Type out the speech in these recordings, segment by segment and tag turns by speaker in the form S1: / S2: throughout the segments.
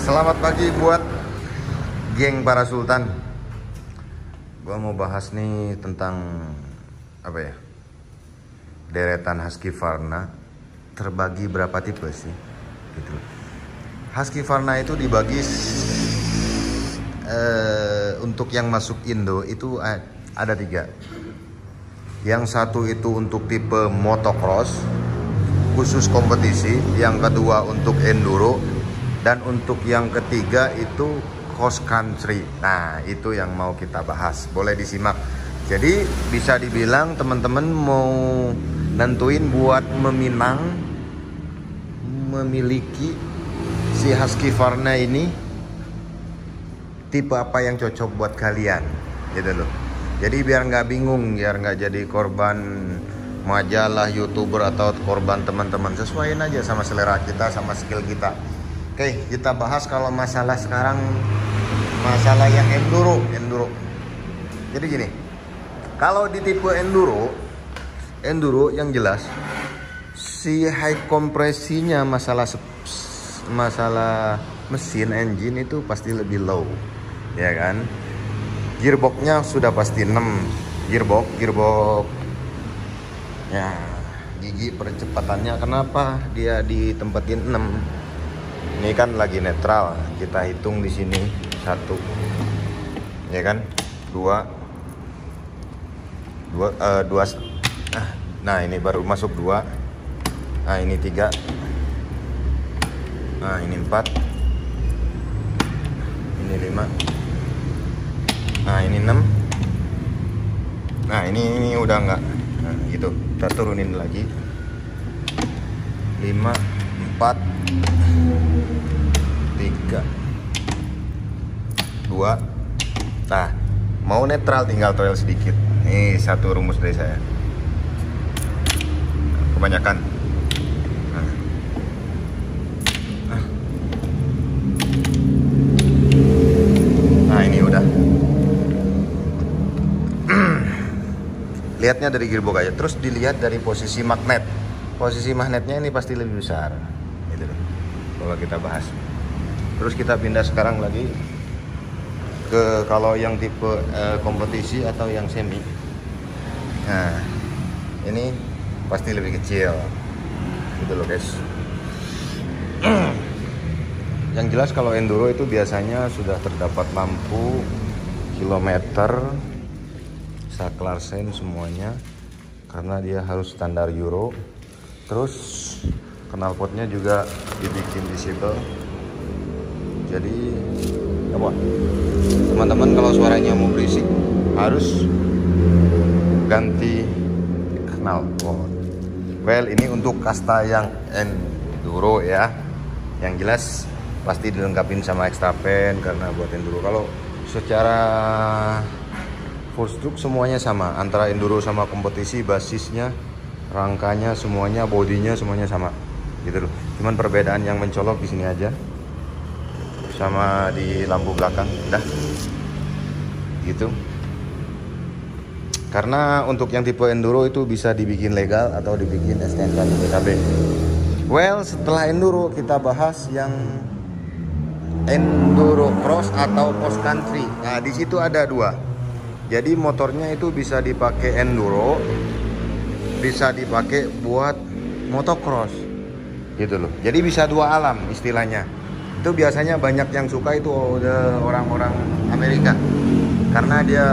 S1: Selamat pagi buat geng para sultan. Gua mau bahas nih tentang apa ya? Deretan Husqvarna terbagi berapa tipe sih? Gitu. Husqvarna itu dibagi untuk yang masuk Indo itu ada 3. Yang satu itu untuk tipe motocross khusus kompetisi, yang kedua untuk enduro, dan untuk yang ketiga itu cross country. Nah, itu yang mau kita bahas. Boleh disimak. Jadi bisa dibilang teman-teman mau nentuin buat memiliki si Husqvarna ini tipe apa yang cocok buat kalian, gitu loh. Jadi biar nggak bingung, biar nggak jadi korban majalah, youtuber, atau korban teman-teman. Sesuaiin aja sama selera kita, sama skill kita. Oke, kita bahas kalau masalah sekarang, masalah yang enduro. Jadi gini, kalau di tipe enduro yang jelas si high kompresinya, masalah mesin engine itu pasti lebih low, ya kan? Gearboxnya sudah pasti 6 gearbox ya. Gigi percepatannya kenapa dia ditempatin 6? Ini kan lagi netral, kita hitung di sini 1, ya kan, 2. Nah ini baru masuk 2. Nah ini 3. Nah ini 4. Ini 5. Nah ini 6. Nah ini udah enggak. Nah gitu, kita turunin lagi. 5, 4, 3, 2. Nah, mau netral tinggal trail sedikit. Ini satu rumus dari saya. Kebanyakan. Nah ini udah. Lihatnya dari gearbox aja. Terus dilihat dari posisi magnet. Posisi magnetnya ini pasti lebih besar. Gitu loh. Kalau kita bahas. Terus kita pindah sekarang lagi ke kalau yang tipe kompetisi atau yang semi. Nah, ini pasti lebih kecil. Gitu loh, guys. Yang jelas kalau enduro itu biasanya sudah terdapat lampu, kilometer, saklar sen semuanya, karena dia harus standar Euro. Terus knalpotnya juga dibikin disable. Jadi apa? Teman-teman kalau suaranya mau berisik harus ganti knalpot. Well, ini untuk kasta yang enduro ya. Yang jelas pasti dilengkapin sama extra pen karena buat enduro. Kalau secara full stroke semuanya sama, antara enduro sama kompetisi, basisnya, rangkanya semuanya, bodinya semuanya sama, gitu loh. Cuman perbedaan yang mencolok di sini aja, sama di lampu belakang, dah, gitu. Karena untuk yang tipe enduro itu bisa dibikin legal atau dibikin STNK BPKB. Well, setelah enduro kita bahas yang enduro cross atau cross country. Nah, di situ ada 2. Jadi motornya itu bisa dipakai enduro, bisa dipakai buat motocross, gitu loh. Jadi bisa 2 alam istilahnya. Itu biasanya banyak yang suka itu orang-orang Amerika, karena dia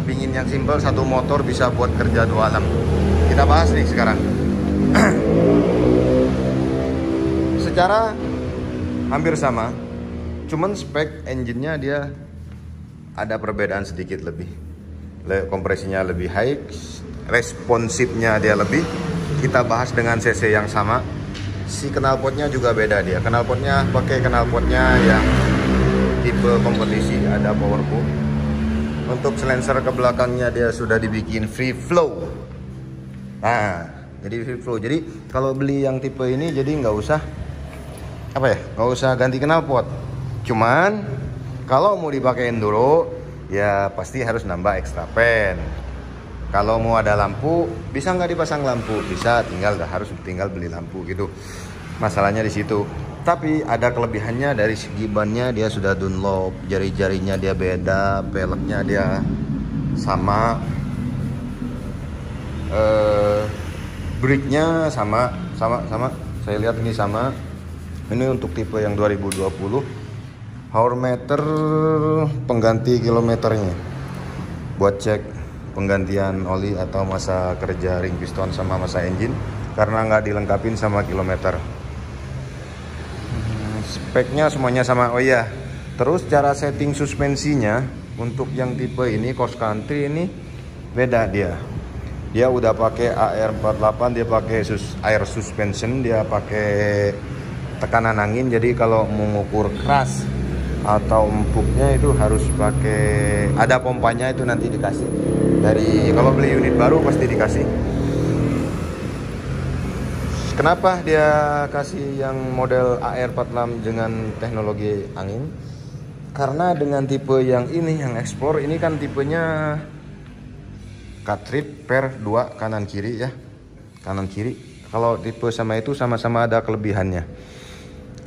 S1: pingin yang simple, satu motor bisa buat kerja 2 alam. Kita bahas nih sekarang. Secara hampir sama, cuman spek engine-nya dia ada perbedaan sedikit lebih. Kompresinya lebih high, responsifnya dia lebih. Kita bahas dengan cc yang sama. Si knalpotnya juga beda dia. Knalpotnya pakai knalpotnya yang tipe kompetisi, ada power boom. Untuk silencer ke belakangnya dia sudah dibikin free flow. Nah, jadi free flow. Jadi kalau beli yang tipe ini jadi nggak usah nggak usah ganti knalpot. Cuman kalau mau dipakai enduro ya pasti harus nambah extra pen. Kalau mau ada lampu, bisa nggak dipasang lampu? Bisa, harus tinggal beli lampu gitu. Masalahnya di situ. Tapi ada kelebihannya dari segi bannya, dia sudah Dunlop, jari-jarinya dia beda, peleknya dia sama, brake-nya sama. Saya lihat ini sama. Ini untuk tipe yang 2020. Power meter pengganti kilometernya buat cek penggantian oli atau masa kerja ring piston sama masa engine, karena nggak dilengkapin sama kilometer. Speknya semuanya sama. Oh iya, terus cara setting suspensinya untuk yang tipe ini cross country ini beda dia. Dia udah pakai AR48, dia pakai air suspension, dia pakai tekanan angin. Jadi kalau mengukur keras atau empuknya itu harus pakai, ada pompanya itu nanti dikasih. Dari kalau beli unit baru pasti dikasih. Kenapa dia kasih yang model AR46 dengan teknologi angin? Karena dengan tipe yang ini, yang Explore ini kan tipenya cartridge per 2 kanan kiri ya. Kanan kiri. Kalau tipe sama itu sama-sama ada kelebihannya.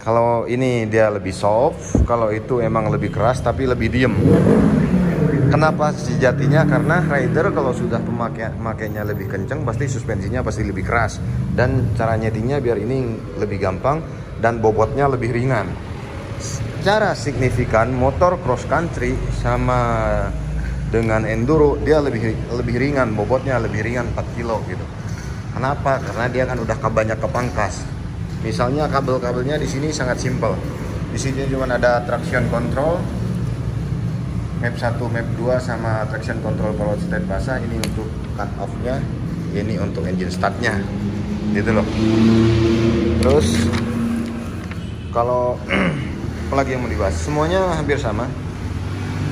S1: Kalau ini dia lebih soft, kalau itu emang lebih keras tapi lebih diem. Kenapa sejatinya? Karena rider kalau sudah pemakainya lebih kenceng pasti suspensinya pasti lebih keras, dan cara nyetingnya biar ini lebih gampang dan bobotnya lebih ringan. Secara signifikan motor cross country sama dengan enduro dia lebih ringan, bobotnya lebih ringan 4 kilo gitu. Kenapa? Karena dia kan udah banyak kepangkas. Misalnya kabel-kabelnya di sini sangat simpel. Di sini cuma ada traction control, map 1, map 2 sama traction control power state basah. Ini untuk cut off-nya, ini untuk engine start-nya. Gitu loh. Terus kalau apalagi yang mau dibahas, semuanya hampir sama.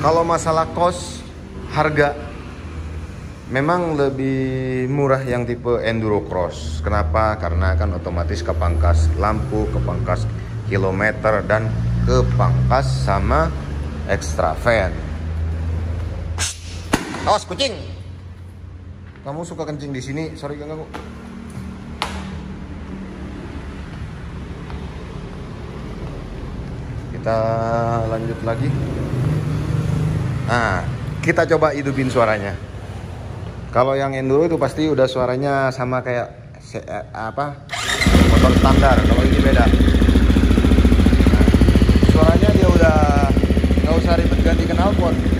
S1: Kalau masalah cost, harga memang lebih murah yang tipe enduro cross. Kenapa? Karena kan otomatis kepangkas lampu, kepangkas kilometer, dan kepangkas sama extra fan. Awas kucing. Kamu suka kencing di sini? Sorry ganggu. Kita lanjut lagi. Nah, kita coba hidupin suaranya. Kalau yang enduro itu pasti udah suaranya sama kayak motor standar. Kalau ini beda. Nah, suaranya dia udah nggak usah ribet ganti knalpot.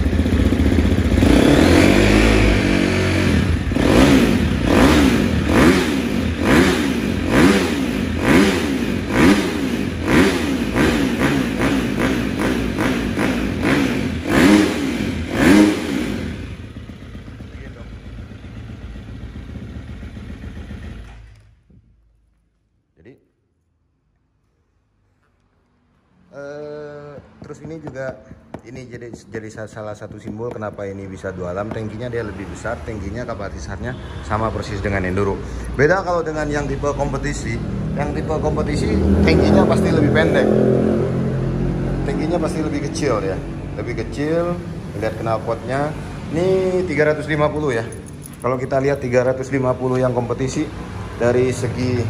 S1: Terus ini juga jadi salah satu simbol kenapa ini bisa 2 alam. Tangkinya dia lebih besar, tangkinya kapasitasnya sama persis dengan enduro. Beda kalau dengan yang tipe kompetisi. Yang tipe kompetisi tangkinya pasti lebih pendek, tangkinya pasti lebih kecil ya, lebih kecil. Lihat knalpotnya ini 350 ya. Kalau kita lihat 350 yang kompetisi, dari segi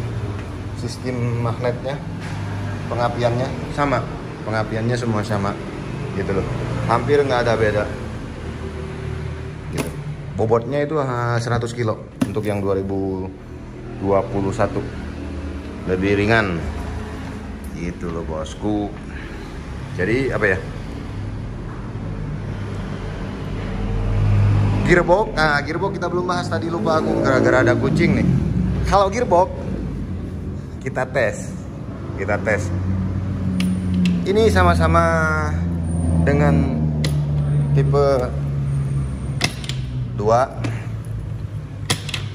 S1: sistem magnetnya, pengapiannya sama, pengapiannya semua sama gitu loh, hampir nggak ada beda gitu. Bobotnya itu 100 kilo untuk yang 2021, lebih ringan gitu loh bosku. Jadi apa ya, gearbox. Nah, gearbox kita belum bahas tadi, lupa aku gara-gara ada kucing nih. Kalau gearbox kita tes. Ini sama-sama dengan tipe 2,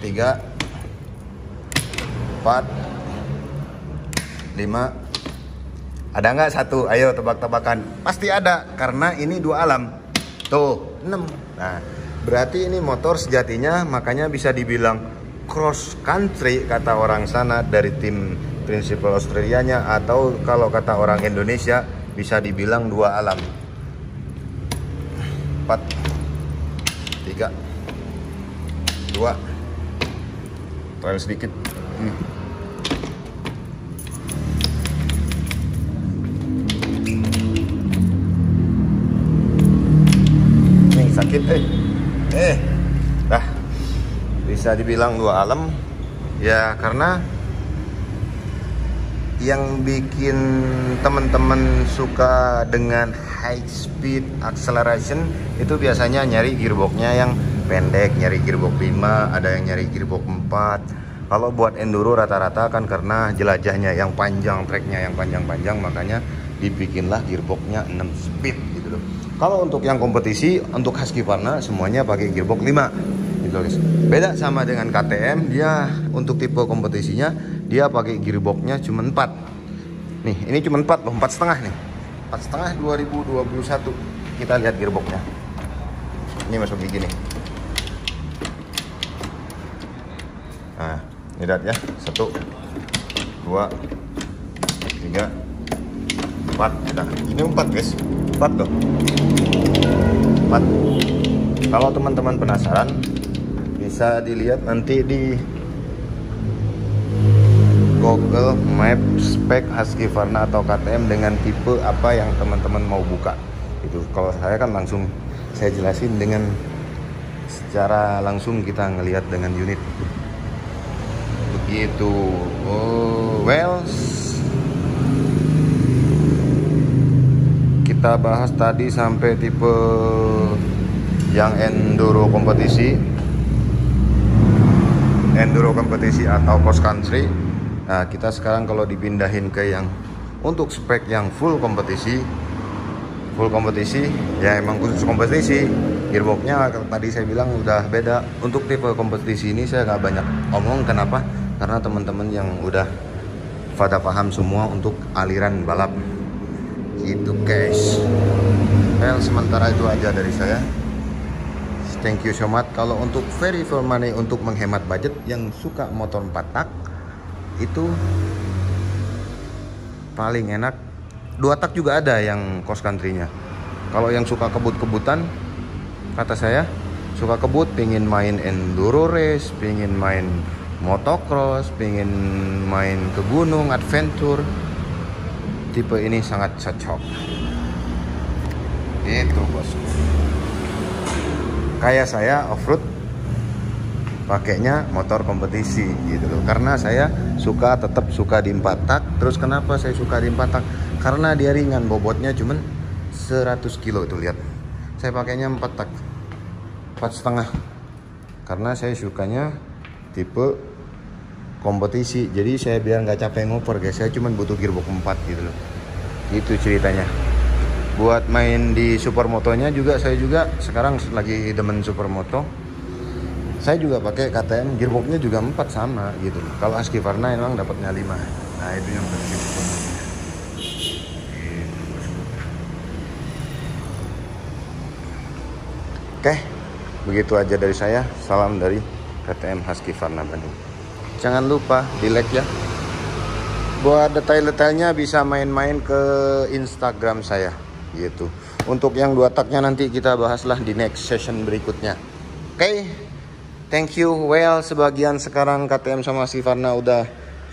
S1: 3, 4, 5. Ada nggak 1? Ayo tebak-tebakan. Pasti ada, karena ini 2 alam. Tuh, 6. Nah, berarti ini motor sejatinya makanya bisa dibilang cross country kata orang sana dari tim Principal Australianya, atau kalau kata orang Indonesia bisa dibilang 2 alam. 4, 3, 2, rem sedikit. sakit Nah, bisa dibilang dua alam ya, karena yang bikin teman-teman suka dengan high speed acceleration itu biasanya nyari gearboxnya yang pendek, nyari gearbox 5, ada yang nyari gearbox 4. Kalau buat enduro rata-rata kan karena jelajahnya yang panjang, treknya yang panjang-panjang, makanya dibikinlah gearboxnya 6 speed gitu loh. Kalau untuk yang kompetisi, untuk Husqvarna semuanya pakai gearbox 5 gitu guys. Beda sama dengan KTM, dia untuk tipe kompetisinya dia pakai gearboxnya cuma 4. Nih, ini cuma 4 loh, 4,5 nih. 4,5 2021. Kita lihat gearboxnya. Ini masuk gigi nih. Nah, ini lihat ya. 1 2 3 4. Nah, ini 4 guys. 4 loh. 4. Kalau teman-teman penasaran, bisa dilihat nanti di Google Map spek Husqvarna atau KTM dengan tipe apa yang teman-teman mau buka. Itu kalau saya kan langsung saya jelasin dengan secara langsung, kita ngelihat dengan unit. Begitu. Kita bahas tadi sampai tipe yang enduro kompetisi atau cross country. Nah, kita sekarang kalau dipindahin ke yang untuk spek yang full kompetisi ya, emang khusus kompetisi. Gearboxnya tadi saya bilang udah beda. Untuk tipe kompetisi ini saya nggak banyak omong, kenapa? Karena teman-teman yang udah pada paham semua untuk aliran balap gitu guys. Well, sementara itu aja dari saya. Thank you so much. Kalau untuk very for money, untuk menghemat budget, yang suka motor 4 tak itu paling enak 2 tak juga ada yang cross country-nya. Kalau yang suka kebut-kebutan, kata saya suka kebut, pingin main enduro race, pingin main motocross, pingin main ke gunung adventure, tipe ini sangat cocok. Itu bos. Kayak saya off-road pakainya motor kompetisi gitu loh, karena saya tetap suka di 4 tak. Terus kenapa saya suka di 4 tak? Karena dia ringan, bobotnya cuman 100 kilo tuh, lihat. Saya pakainya 4 tak, 4,5, karena saya sukanya tipe kompetisi. Jadi saya biar nggak capek ngoper guys, saya cuman butuh gearbox 4 gitu loh. Itu ceritanya. Buat main di supermotonya juga, saya juga sekarang lagi demen supermoto. Saya juga pakai KTM, gearboxnya juga 4 sama gitu. Kalau Husqvarna emang dapatnya 5. Nah, itu yang penting. Oke, begitu aja dari saya. Salam dari KTM Husqvarna Bandung. Jangan lupa di like ya. Buat detail-detailnya bisa main-main ke Instagram saya gitu. Untuk yang 2 taknya nanti kita bahaslah di next session berikutnya. Oke. Thank you. Well, sebagian sekarang KTM sama Husqvarna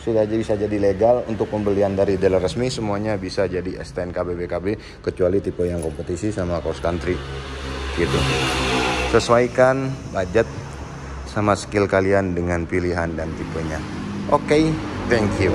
S1: sudah bisa jadi legal untuk pembelian dari dealer resmi. Semuanya bisa jadi STNK BPKB kecuali tipe yang kompetisi sama cross country gitu. Sesuaikan budget sama skill kalian dengan pilihan dan tipenya. Oke, thank you.